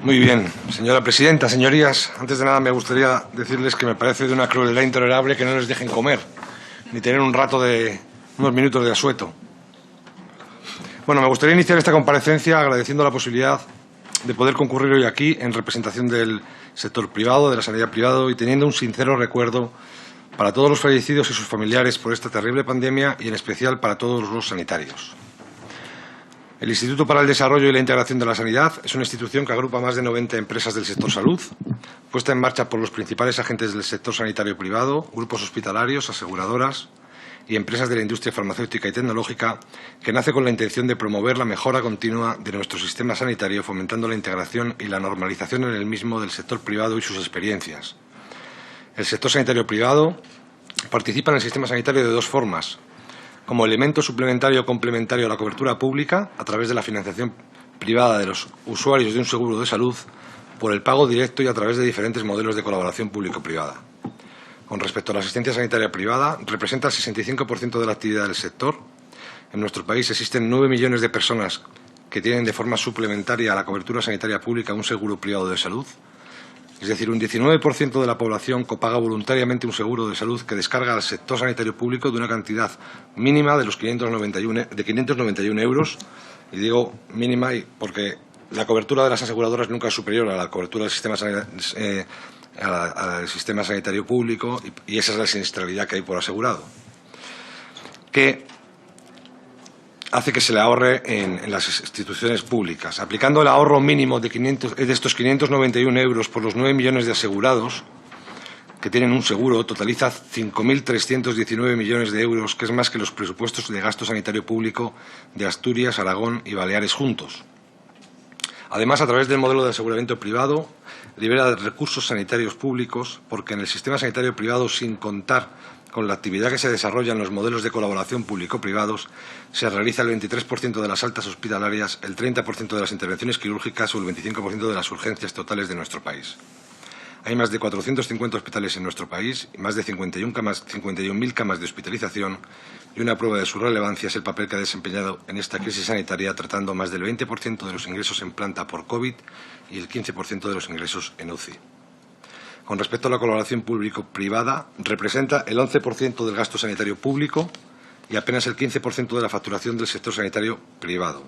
Muy bien, señora presidenta, señorías, antes de nada me gustaría decirles que me parece de una crueldad intolerable que no les dejen comer, ni tener unos minutos de asueto. Bueno, me gustaría iniciar esta comparecencia agradeciendo la posibilidad de poder concurrir hoy aquí en representación del sector privado, de la sanidad privada, y teniendo un sincero recuerdo para todos los fallecidos y sus familiares por esta terrible pandemia y en especial para todos los sanitarios. El Instituto para el Desarrollo y la Integración de la Sanidad es una institución que agrupa más de 90 empresas del sector salud, puesta en marcha por los principales agentes del sector sanitario privado, grupos hospitalarios, aseguradoras y empresas de la industria farmacéutica y tecnológica, que nace con la intención de promover la mejora continua de nuestro sistema sanitario, fomentando la integración y la normalización en el mismo del sector privado y sus experiencias. El sector sanitario privado participa en el sistema sanitario de dos formas: como elemento suplementario o complementario a la cobertura pública, a través de la financiación privada de los usuarios de un seguro de salud, por el pago directo y a través de diferentes modelos de colaboración público-privada. Con respecto a la asistencia sanitaria privada, representa el 65% de la actividad del sector. En nuestro país existen 9 millones de personas que tienen de forma suplementaria a la cobertura sanitaria pública un seguro privado de salud. Es decir, un 19% de la población copaga voluntariamente un seguro de salud que descarga al sector sanitario público de una cantidad mínima de los 591 euros. Y digo mínima porque la cobertura de las aseguradoras nunca es superior a la cobertura del sistema al sistema sanitario público, y esa es la siniestralidad que hay por asegurado, que hace que se le ahorre en las instituciones públicas. Aplicando el ahorro mínimo de estos 591 euros por los 9 millones de asegurados que tienen un seguro, totaliza 5.319 millones de euros, que es más que los presupuestos de gasto sanitario público de Asturias, Aragón y Baleares juntos. Además, a través del modelo de aseguramiento privado, libera recursos sanitarios públicos, porque en el sistema sanitario privado, sin contar con la actividad que se desarrolla en los modelos de colaboración público-privados, se realiza el 23% de las altas hospitalarias, el 30% de las intervenciones quirúrgicas o el 25% de las urgencias totales de nuestro país. Hay más de 450 hospitales en nuestro país y más de 51.000 camas de hospitalización, y una prueba de su relevancia es el papel que ha desempeñado en esta crisis sanitaria, tratando más del 20% de los ingresos en planta por COVID y el 15% de los ingresos en UCI. Con respecto a la colaboración público-privada, representa el 11% del gasto sanitario público y apenas el 15% de la facturación del sector sanitario privado.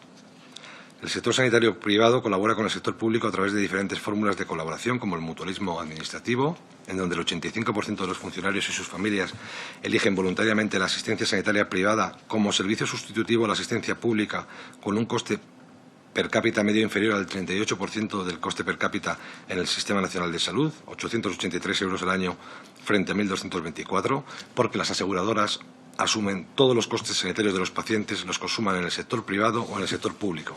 El sector sanitario privado colabora con el sector público a través de diferentes fórmulas de colaboración, como el mutualismo administrativo, en donde el 85% de los funcionarios y sus familias eligen voluntariamente la asistencia sanitaria privada como servicio sustitutivo a la asistencia pública, con un coste per cápita medio inferior al 38% del coste per cápita en el Sistema Nacional de Salud, 883 euros al año frente a 1.224, porque las aseguradoras asumen todos los costes sanitarios de los pacientes, los consuman en el sector privado o en el sector público.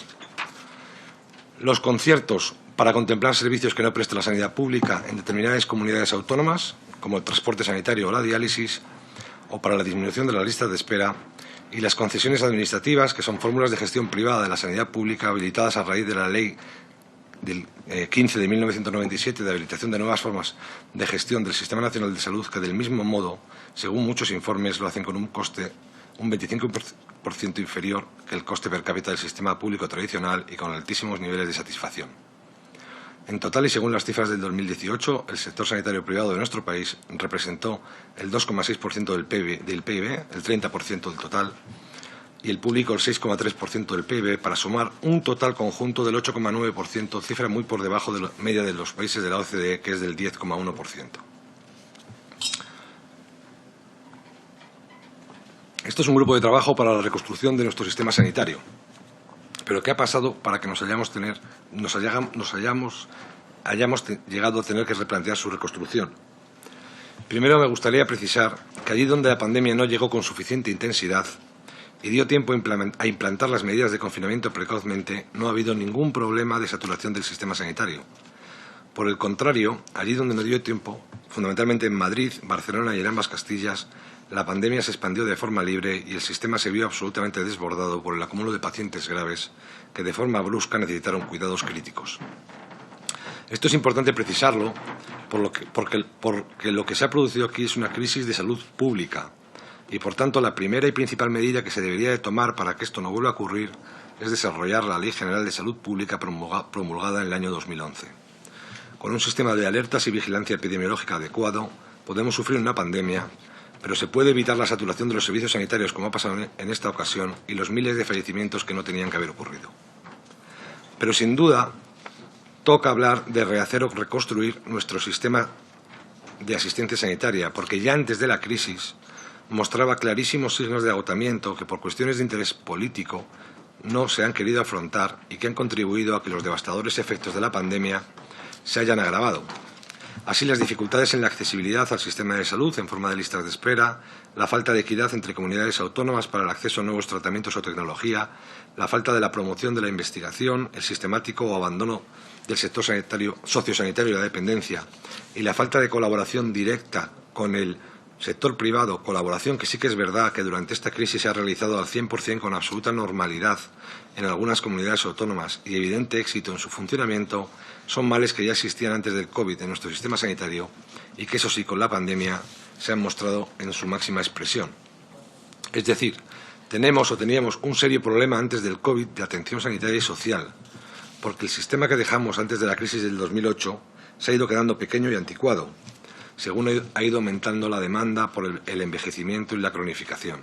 Los conciertos para contemplar servicios que no preste la sanidad pública en determinadas comunidades autónomas, como el transporte sanitario o la diálisis, o para la disminución de las listas de espera, y las concesiones administrativas, que son fórmulas de gestión privada de la sanidad pública habilitadas a raíz de la Ley del 15 de 1997 de habilitación de nuevas formas de gestión del Sistema Nacional de Salud, que del mismo modo, según muchos informes, lo hacen con un coste un 25% inferior que el coste per cápita del sistema público tradicional y con altísimos niveles de satisfacción. En total, y según las cifras del 2018, el sector sanitario privado de nuestro país representó el 2,6% del PIB, el 30% del total, y el público el 6,3% del PIB, para sumar un total conjunto del 8,9%, cifra muy por debajo de la media de los países de la OCDE, que es del 10,1%. Esto es un grupo de trabajo para la reconstrucción de nuestro sistema sanitario. Pero ¿qué ha pasado para que hayamos llegado a tener que replantear su reconstrucción? Primero, me gustaría precisar que allí donde la pandemia no llegó con suficiente intensidad y dio tiempo a implantar las medidas de confinamiento precozmente, no ha habido ningún problema de saturación del sistema sanitario. Por el contrario, allí donde no dio tiempo, fundamentalmente en Madrid, Barcelona y en ambas Castillas, la pandemia se expandió de forma libre y el sistema se vio absolutamente desbordado por el acúmulo de pacientes graves que de forma brusca necesitaron cuidados críticos. Esto es importante precisarlo porque lo que se ha producido aquí es una crisis de salud pública y, por tanto, la primera y principal medida que se debería de tomar para que esto no vuelva a ocurrir es desarrollar la Ley General de Salud Pública promulgada en el año 2011. Con un sistema de alertas y vigilancia epidemiológica adecuado, podemos sufrir una pandemia, pero se puede evitar la saturación de los servicios sanitarios, como ha pasado en esta ocasión, y los miles de fallecimientos que no tenían que haber ocurrido. Pero, sin duda, toca hablar de rehacer o reconstruir nuestro sistema de asistencia sanitaria, porque ya antes de la crisis mostraba clarísimos signos de agotamiento que, por cuestiones de interés político, no se han querido afrontar y que han contribuido a que los devastadores efectos de la pandemia se hayan agravado. Así, las dificultades en la accesibilidad al sistema de salud en forma de listas de espera, la falta de equidad entre comunidades autónomas para el acceso a nuevos tratamientos o tecnología, la falta de la promoción de la investigación, el sistemático o abandono del sector sociosanitario y la dependencia, y la falta de colaboración directa con el sector privado, colaboración que sí que es verdad que durante esta crisis se ha realizado al 100% con absoluta normalidad en algunas comunidades autónomas y evidente éxito en su funcionamiento, son males que ya existían antes del COVID en nuestro sistema sanitario y que, eso sí, con la pandemia se han mostrado en su máxima expresión. Es decir, teníamos un serio problema antes del COVID de atención sanitaria y social, porque el sistema que dejamos antes de la crisis del 2008 se ha ido quedando pequeño y anticuado, según ha ido aumentando la demanda por el envejecimiento y la cronificación.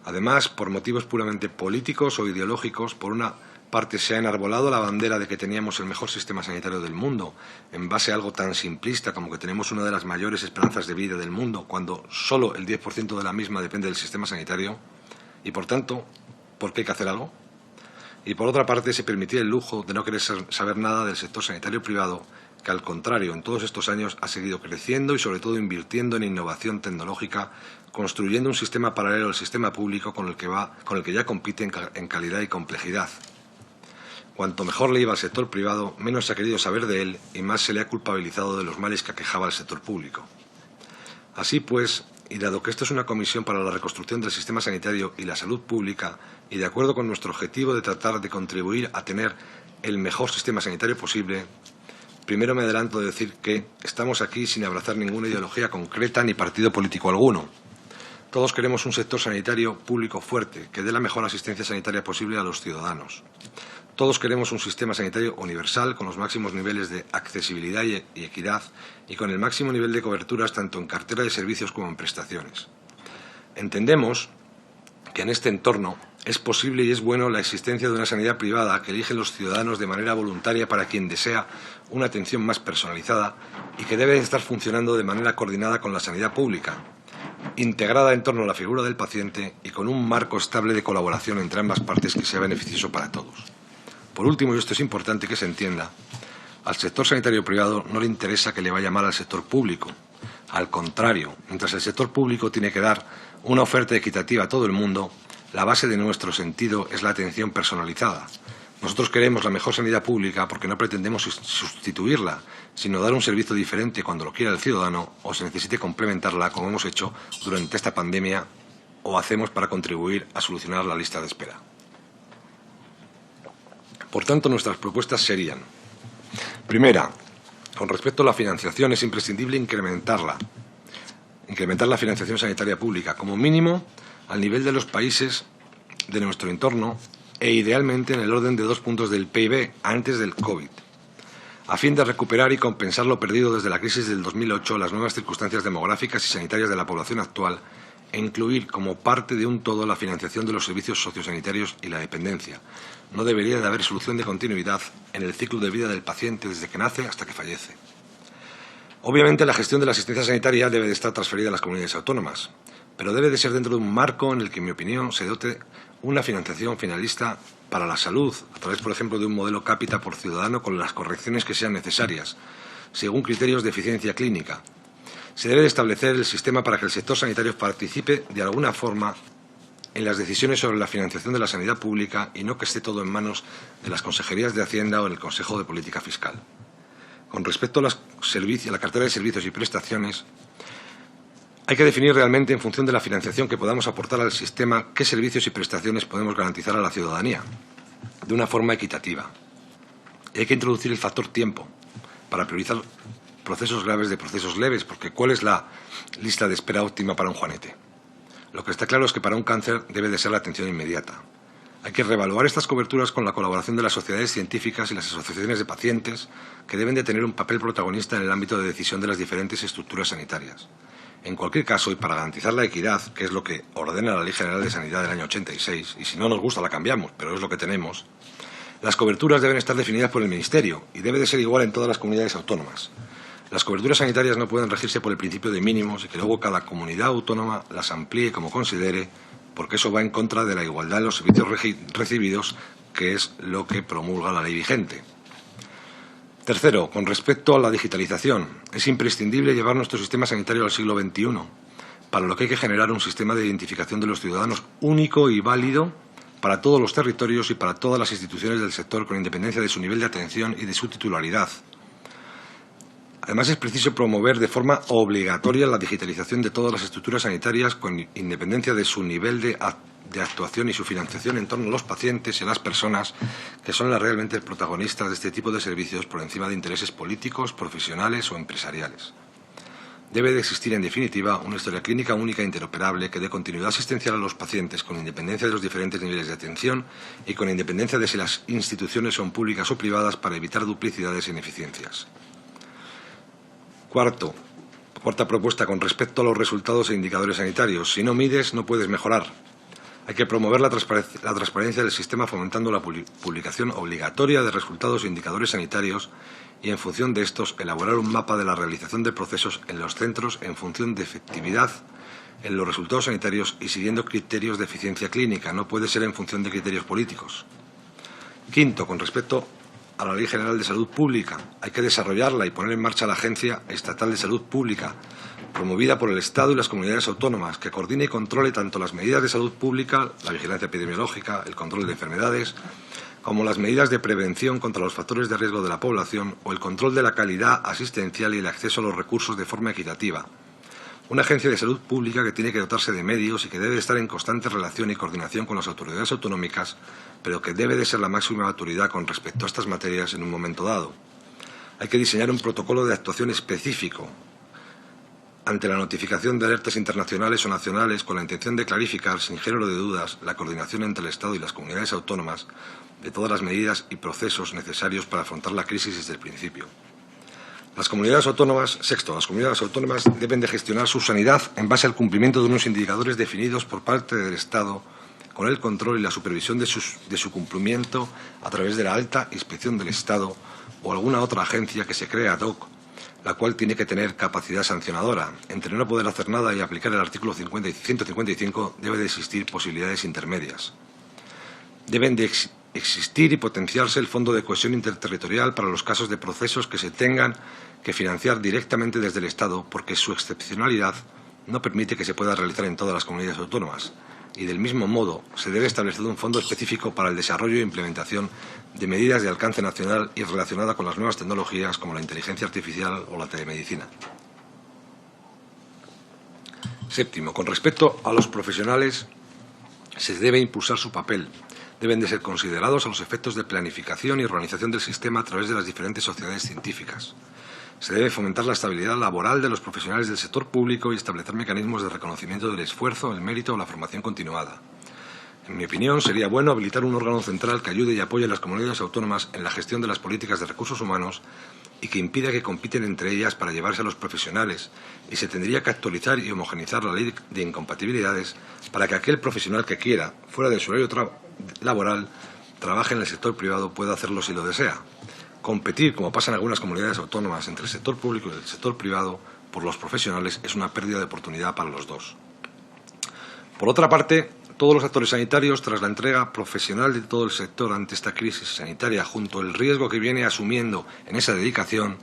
Además, por motivos puramente políticos o ideológicos, por una parte se ha enarbolado la bandera de que teníamos el mejor sistema sanitario del mundo, en base a algo tan simplista como que tenemos una de las mayores esperanzas de vida del mundo, cuando solo el 10% de la misma depende del sistema sanitario, y por tanto, ¿por qué hay que hacer algo? Y por otra parte, se permitía el lujo de no querer saber nada del sector sanitario privado, que al contrario, en todos estos años ha seguido creciendo y sobre todo invirtiendo en innovación tecnológica, construyendo un sistema paralelo al sistema público con el que ya compite en calidad y complejidad. Cuanto mejor le iba al sector privado, menos se ha querido saber de él y más se le ha culpabilizado de los males que aquejaba al sector público. Así pues, y dado que esto es una comisión para la reconstrucción del sistema sanitario y la salud pública, y de acuerdo con nuestro objetivo de tratar de contribuir a tener el mejor sistema sanitario posible, primero me adelanto de decir que estamos aquí sin abrazar ninguna ideología concreta ni partido político alguno. Todos queremos un sector sanitario público fuerte, que dé la mejor asistencia sanitaria posible a los ciudadanos. Todos queremos un sistema sanitario universal con los máximos niveles de accesibilidad y equidad y con el máximo nivel de coberturas tanto en cartera de servicios como en prestaciones. Entendemos que en este entorno es posible y es bueno la existencia de una sanidad privada que eligen los ciudadanos de manera voluntaria para quien desea una atención más personalizada y que debe estar funcionando de manera coordinada con la sanidad pública, integrada en torno a la figura del paciente y con un marco estable de colaboración entre ambas partes que sea beneficioso para todos. Por último, y esto es importante que se entienda, al sector sanitario privado no le interesa que le vaya mal al sector público. Al contrario, mientras el sector público tiene que dar una oferta equitativa a todo el mundo, la base de nuestro sentido es la atención personalizada. Nosotros queremos la mejor sanidad pública porque no pretendemos sustituirla, sino dar un servicio diferente cuando lo quiera el ciudadano o se necesite complementarla, como hemos hecho durante esta pandemia o hacemos para contribuir a solucionar la lista de espera. Por tanto, nuestras propuestas serían: primera, con respecto a la financiación, es imprescindible incrementar la financiación sanitaria pública, como mínimo al nivel de los países de nuestro entorno e idealmente en el orden de 2 puntos del PIB antes del COVID, a fin de recuperar y compensar lo perdido desde la crisis del 2008, las nuevas circunstancias demográficas y sanitarias de la población actual, e incluir como parte de un todo la financiación de los servicios sociosanitarios y la dependencia. No debería de haber solución de continuidad en el ciclo de vida del paciente desde que nace hasta que fallece. Obviamente, la gestión de la asistencia sanitaria debe de estar transferida a las comunidades autónomas, pero debe de ser dentro de un marco en el que, en mi opinión, se dote una financiación finalista para la salud, a través, por ejemplo, de un modelo cápita por ciudadano con las correcciones que sean necesarias, según criterios de eficiencia clínica. Se debe de establecer el sistema para que el sector sanitario participe de alguna forma en las decisiones sobre la financiación de la sanidad pública y no que esté todo en manos de las consejerías de Hacienda o en el Consejo de Política Fiscal. Con respecto a la cartera de servicios y prestaciones, hay que definir realmente, en función de la financiación que podamos aportar al sistema, qué servicios y prestaciones podemos garantizar a la ciudadanía de una forma equitativa. Y hay que introducir el factor tiempo para priorizar procesos graves de procesos leves, porque ¿cuál es la lista de espera óptima para un juanete? Lo que está claro es que para un cáncer debe de ser la atención inmediata. Hay que reevaluar estas coberturas con la colaboración de las sociedades científicas y las asociaciones de pacientes, que deben de tener un papel protagonista en el ámbito de decisión de las diferentes estructuras sanitarias. En cualquier caso, y para garantizar la equidad, que es lo que ordena la Ley General de Sanidad del año 86, y si no nos gusta la cambiamos, pero es lo que tenemos, las coberturas deben estar definidas por el Ministerio y debe de ser igual en todas las comunidades autónomas. Las coberturas sanitarias no pueden regirse por el principio de mínimos y que luego cada comunidad autónoma las amplíe como considere, porque eso va en contra de la igualdad en los servicios recibidos, que es lo que promulga la ley vigente. Tercero, con respecto a la digitalización, es imprescindible llevar nuestro sistema sanitario al siglo XXI, para lo que hay que generar un sistema de identificación de los ciudadanos único y válido para todos los territorios y para todas las instituciones del sector, con independencia de su nivel de atención y de su titularidad. Además, es preciso promover de forma obligatoria la digitalización de todas las estructuras sanitarias, con independencia de su nivel de actuación y su financiación en torno a los pacientes y a las personas que son las realmente protagonistas de este tipo de servicios por encima de intereses políticos, profesionales o empresariales. Debe de existir, en definitiva, una historia clínica única e interoperable que dé continuidad asistencial a los pacientes con independencia de los diferentes niveles de atención y con independencia de si las instituciones son públicas o privadas, para evitar duplicidades e ineficiencias. Cuarta propuesta, con respecto a los resultados e indicadores sanitarios. Si no mides, no puedes mejorar. Hay que promover la transparencia del sistema, fomentando la publicación obligatoria de resultados e indicadores sanitarios y, en función de estos, elaborar un mapa de la realización de procesos en los centros en función de efectividad en los resultados sanitarios y siguiendo criterios de eficiencia clínica. No puede ser en función de criterios políticos. Quinto, con respecto a la Ley General de Salud Pública, hay que desarrollarla y poner en marcha la Agencia Estatal de Salud Pública, promovida por el Estado y las comunidades autónomas, que coordine y controle tanto las medidas de salud pública, la vigilancia epidemiológica, el control de enfermedades, como las medidas de prevención contra los factores de riesgo de la población o el control de la calidad asistencial y el acceso a los recursos de forma equitativa. Una agencia de salud pública que tiene que dotarse de medios y que debe estar en constante relación y coordinación con las autoridades autonómicas, pero que debe de ser la máxima autoridad con respecto a estas materias en un momento dado. Hay que diseñar un protocolo de actuación específico ante la notificación de alertas internacionales o nacionales, con la intención de clarificar, sin género de dudas, la coordinación entre el Estado y las comunidades autónomas de todas las medidas y procesos necesarios para afrontar la crisis desde el principio. Las comunidades autónomas deben de gestionar su sanidad en base al cumplimiento de unos indicadores definidos por parte del Estado, con el control y la supervisión de su cumplimiento a través de la alta inspección del Estado o alguna otra agencia que se cree ad hoc, la cual tiene que tener capacidad sancionadora. Entre no poder hacer nada y aplicar el artículo 155 debe de existir posibilidades intermedias. Deben de existir y potenciarse el Fondo de Cohesión Interterritorial para los casos de procesos que se tengan que financiar directamente desde el Estado, porque su excepcionalidad no permite que se pueda realizar en todas las comunidades autónomas. Y del mismo modo, se debe establecer un fondo específico para el desarrollo e implementación de medidas de alcance nacional y relacionada con las nuevas tecnologías como la inteligencia artificial o la telemedicina. Séptimo, con respecto a los profesionales, se debe impulsar su papel. Deben de ser considerados a los efectos de planificación y organización del sistema a través de las diferentes sociedades científicas. Se debe fomentar la estabilidad laboral de los profesionales del sector público y establecer mecanismos de reconocimiento del esfuerzo, el mérito o la formación continuada. En mi opinión, sería bueno habilitar un órgano central que ayude y apoye a las comunidades autónomas en la gestión de las políticas de recursos humanos y que impida que compiten entre ellas para llevarse a los profesionales, y se tendría que actualizar y homogeneizar la ley de incompatibilidades para que aquel profesional que quiera, fuera de su horario laboral, trabaje en el sector privado, pueda hacerlo si lo desea. Competir, como pasa en algunas comunidades autónomas, entre el sector público y el sector privado por los profesionales es una pérdida de oportunidad para los dos. Por otra parte, todos los actores sanitarios, tras la entrega profesional de todo el sector ante esta crisis sanitaria, junto al riesgo que viene asumiendo en esa dedicación,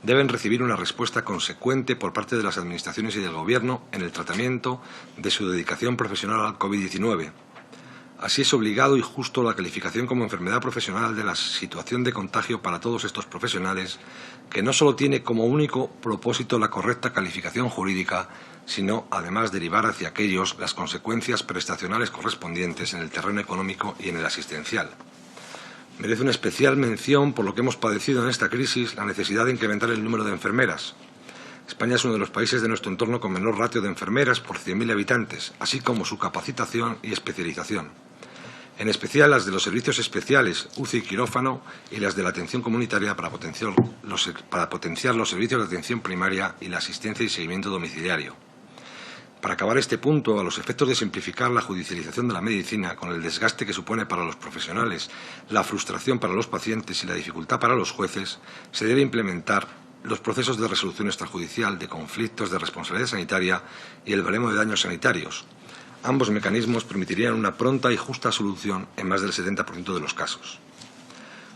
deben recibir una respuesta consecuente por parte de las administraciones y del Gobierno en el tratamiento de su dedicación profesional al COVID-19. Así es obligado y justo la calificación como enfermedad profesional de la situación de contagio para todos estos profesionales, que no solo tiene como único propósito la correcta calificación jurídica, sino además derivar hacia aquellos las consecuencias prestacionales correspondientes en el terreno económico y en el asistencial. Merece una especial mención, por lo que hemos padecido en esta crisis, la necesidad de incrementar el número de enfermeras. España es uno de los países de nuestro entorno con menor ratio de enfermeras por 100.000 habitantes, así como su capacitación y especialización. en especial las de los servicios especiales, UCI y quirófano, y las de la atención comunitaria para potenciar los servicios de atención primaria y la asistencia y seguimiento domiciliario. Para acabar este punto, a los efectos de simplificar la judicialización de la medicina, con el desgaste que supone para los profesionales, la frustración para los pacientes y la dificultad para los jueces, se debe implementar los procesos de resolución extrajudicial de conflictos de responsabilidad sanitaria y el baremo de daños sanitarios. Ambos mecanismos permitirían una pronta y justa solución en más del 70% de los casos.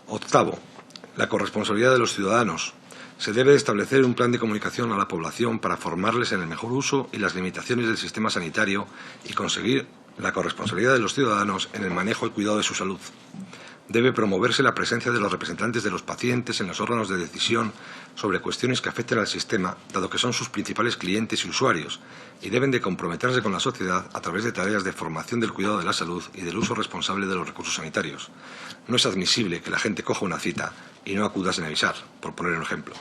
Octavo, la corresponsabilidad de los ciudadanos. Se debe establecer un plan de comunicación a la población para formarles en el mejor uso y las limitaciones del sistema sanitario y conseguir la corresponsabilidad de los ciudadanos en el manejo y cuidado de su salud. Debe promoverse la presencia de los representantes de los pacientes en los órganos de decisión sobre cuestiones que afecten al sistema, dado que son sus principales clientes y usuarios, y deben de comprometerse con la sociedad a través de tareas de formación del cuidado de la salud y del uso responsable de los recursos sanitarios. No es admisible que la gente coja una cita y no acuda sin avisar, por poner un ejemplo.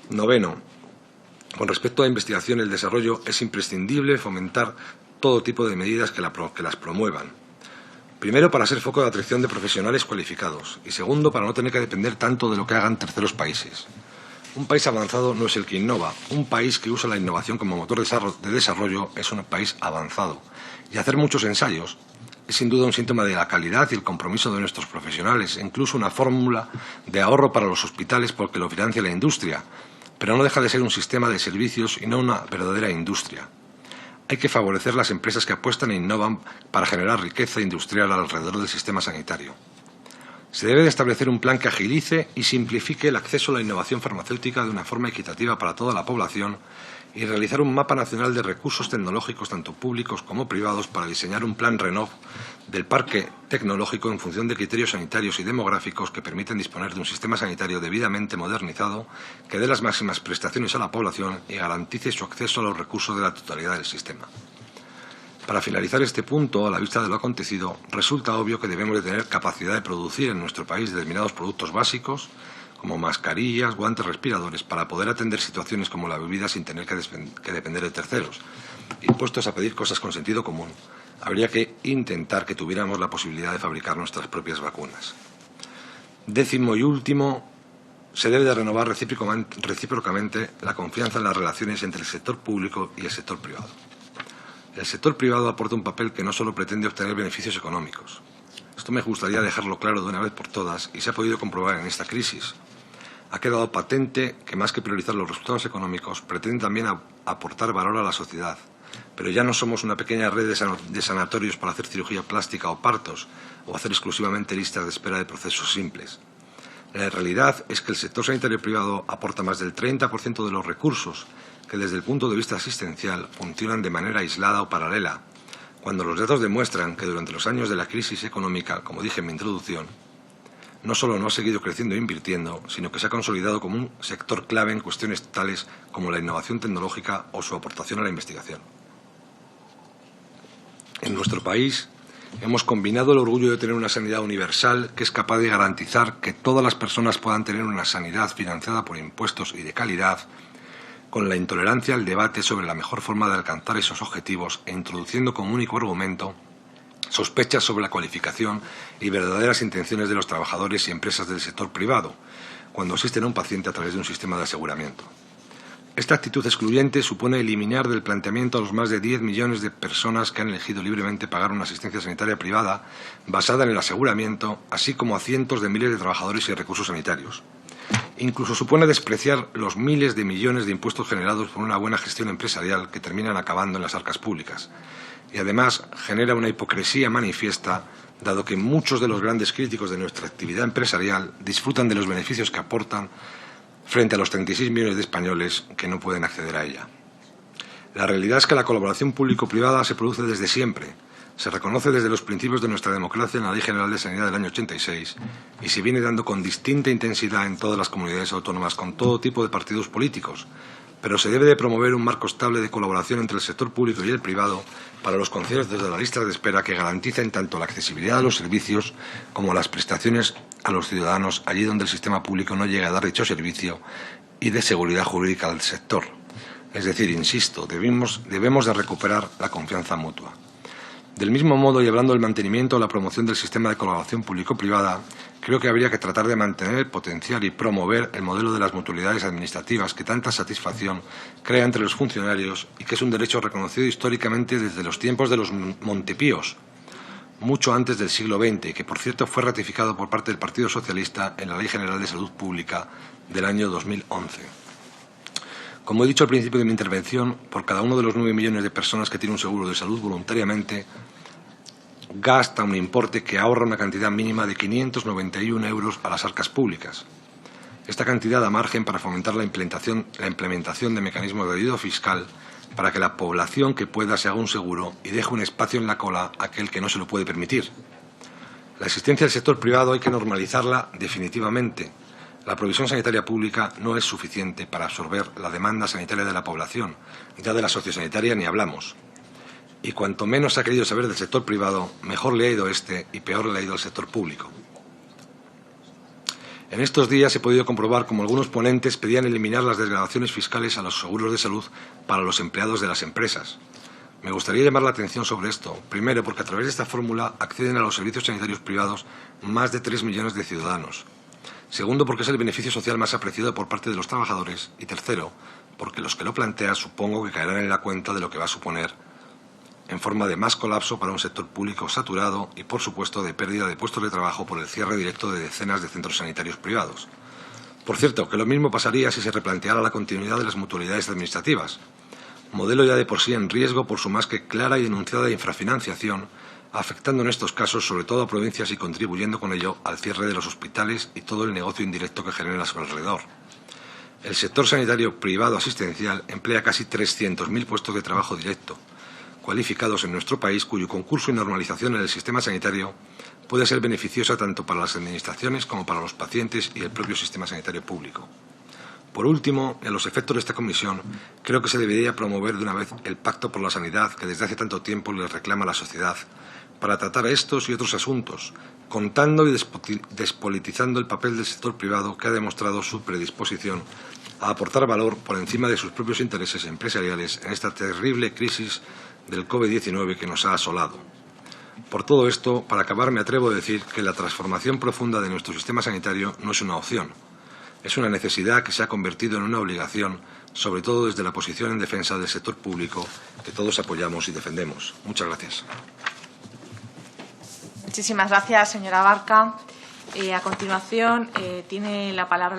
Noveno, con respecto a investigación y el desarrollo, es imprescindible fomentar todo tipo de medidas que las promuevan. Primero, para ser foco de atracción de profesionales cualificados y segundo, para no tener que depender tanto de lo que hagan terceros países. Un país avanzado no es el que innova. Un país que usa la innovación como motor de desarrollo es un país avanzado. Y hacer muchos ensayos es sin duda un síntoma de la calidad y el compromiso de nuestros profesionales, e incluso una fórmula de ahorro para los hospitales porque lo financia la industria, pero no deja de ser un sistema de servicios y no una verdadera industria. Hay que favorecer las empresas que apuestan e innovan para generar riqueza industrial alrededor del sistema sanitario. Se debe de establecer un plan que agilice y simplifique el acceso a la innovación farmacéutica de una forma equitativa para toda la población y realizar un mapa nacional de recursos tecnológicos, tanto públicos como privados, para diseñar un plan Renov del parque tecnológico en función de criterios sanitarios y demográficos que permiten disponer de un sistema sanitario debidamente modernizado que dé las máximas prestaciones a la población y garantice su acceso a los recursos de la totalidad del sistema. Para finalizar este punto, a la vista de lo acontecido, resulta obvio que debemos de tener capacidad de producir en nuestro país determinados productos básicos, como mascarillas, guantes, respiradores, para poder atender situaciones como la bebida sin tener que depender de terceros. Y puestos a pedir cosas con sentido común, habría que intentar que tuviéramos la posibilidad de fabricar nuestras propias vacunas. Décimo y último, se debe de renovar recíprocamente la confianza en las relaciones entre el sector público y el sector privado. El sector privado aporta un papel que no solo pretende obtener beneficios económicos. Esto me gustaría dejarlo claro de una vez por todas y se ha podido comprobar en esta crisis. Ha quedado patente que más que priorizar los resultados económicos, pretende también aportar valor a la sociedad. Pero ya no somos una pequeña red de sanatorios para hacer cirugía plástica o partos o hacer exclusivamente listas de espera de procesos simples. La realidad es que el sector sanitario privado aporta más del 30% de los recursos que desde el punto de vista asistencial funcionan de manera aislada o paralela, cuando los datos demuestran que durante los años de la crisis económica, como dije en mi introducción, no solo no ha seguido creciendo e invirtiendo, sino que se ha consolidado como un sector clave en cuestiones tales como la innovación tecnológica o su aportación a la investigación. En nuestro país hemos combinado el orgullo de tener una sanidad universal que es capaz de garantizar que todas las personas puedan tener una sanidad financiada por impuestos y de calidad, con la intolerancia al debate sobre la mejor forma de alcanzar esos objetivos e introduciendo como único argumento sospechas sobre la cualificación y verdaderas intenciones de los trabajadores y empresas del sector privado, cuando asisten a un paciente a través de un sistema de aseguramiento. Esta actitud excluyente supone eliminar del planteamiento a los más de 10 millones de personas que han elegido libremente pagar una asistencia sanitaria privada basada en el aseguramiento, así como a cientos de miles de trabajadores y recursos sanitarios. Incluso supone despreciar los miles de millones de impuestos generados por una buena gestión empresarial que terminan acabando en las arcas públicas. Y además genera una hipocresía manifiesta, dado que muchos de los grandes críticos de nuestra actividad empresarial disfrutan de los beneficios que aportan frente a los 36 millones de españoles que no pueden acceder a ella. La realidad es que la colaboración público-privada se produce desde siempre, se reconoce desde los principios de nuestra democracia en la Ley General de Sanidad del año 86 y se viene dando con distinta intensidad en todas las comunidades autónomas con todo tipo de partidos políticos, pero se debe de promover un marco estable de colaboración entre el sector público y el privado para los conciertos de las listas de espera que garanticen tanto la accesibilidad a los servicios como las prestaciones a los ciudadanos allí donde el sistema público no llega a dar dicho servicio y de seguridad jurídica del sector. Es decir, insisto, debemos de recuperar la confianza mutua. Del mismo modo, y hablando del mantenimiento o la promoción del sistema de colaboración público-privada, creo que habría que tratar de mantener, potenciar y promover el modelo de las mutualidades administrativas que tanta satisfacción crea entre los funcionarios y que es un derecho reconocido históricamente desde los tiempos de los Montepíos, mucho antes del siglo XX, que por cierto fue ratificado por parte del Partido Socialista en la Ley General de Salud Pública del año 2011. Como he dicho al principio de mi intervención, por cada uno de los 9 millones de personas que tiene un seguro de salud voluntariamente, gasta un importe que ahorra una cantidad mínima de 591 euros a las arcas públicas. Esta cantidad da margen para fomentar la implementación de mecanismos de ayuda fiscal para que la población que pueda se haga un seguro y deje un espacio en la cola a aquel que no se lo puede permitir. La existencia del sector privado hay que normalizarla definitivamente. La provisión sanitaria pública no es suficiente para absorber la demanda sanitaria de la población, ya de la sociosanitaria ni hablamos. Y cuanto menos se ha querido saber del sector privado, mejor le ha ido este y peor le ha ido al sector público. En estos días he podido comprobar cómo algunos ponentes pedían eliminar las desgravaciones fiscales a los seguros de salud para los empleados de las empresas. Me gustaría llamar la atención sobre esto, primero porque a través de esta fórmula acceden a los servicios sanitarios privados más de 3 millones de ciudadanos. Segundo, porque es el beneficio social más apreciado por parte de los trabajadores. Y tercero, porque los que lo plantean supongo que caerán en la cuenta de lo que va a suponer en forma de más colapso para un sector público saturado y, por supuesto, de pérdida de puestos de trabajo por el cierre directo de decenas de centros sanitarios privados. Por cierto, que lo mismo pasaría si se replanteara la continuidad de las mutualidades administrativas, modelo ya de por sí en riesgo por su más que clara y denunciada infrafinanciación, afectando en estos casos sobre todo a provincias y contribuyendo con ello al cierre de los hospitales y todo el negocio indirecto que genera a su alrededor. El sector sanitario privado asistencial emplea casi 300.000 puestos de trabajo directo, cualificados en nuestro país, cuyo concurso y normalización en el sistema sanitario puede ser beneficiosa tanto para las administraciones como para los pacientes y el propio sistema sanitario público. Por último, en los efectos de esta comisión, creo que se debería promover de una vez el Pacto por la Sanidad que desde hace tanto tiempo le reclama a la sociedad, para tratar estos y otros asuntos, contando y despolitizando el papel del sector privado que ha demostrado su predisposición a aportar valor por encima de sus propios intereses empresariales en esta terrible crisis del COVID-19 que nos ha asolado. Por todo esto, para acabar, me atrevo a decir que la transformación profunda de nuestro sistema sanitario no es una opción. Es una necesidad que se ha convertido en una obligación, sobre todo desde la posición en defensa del sector público que todos apoyamos y defendemos. Muchas gracias. Muchísimas gracias, señora Abarca. A continuación, tiene la palabra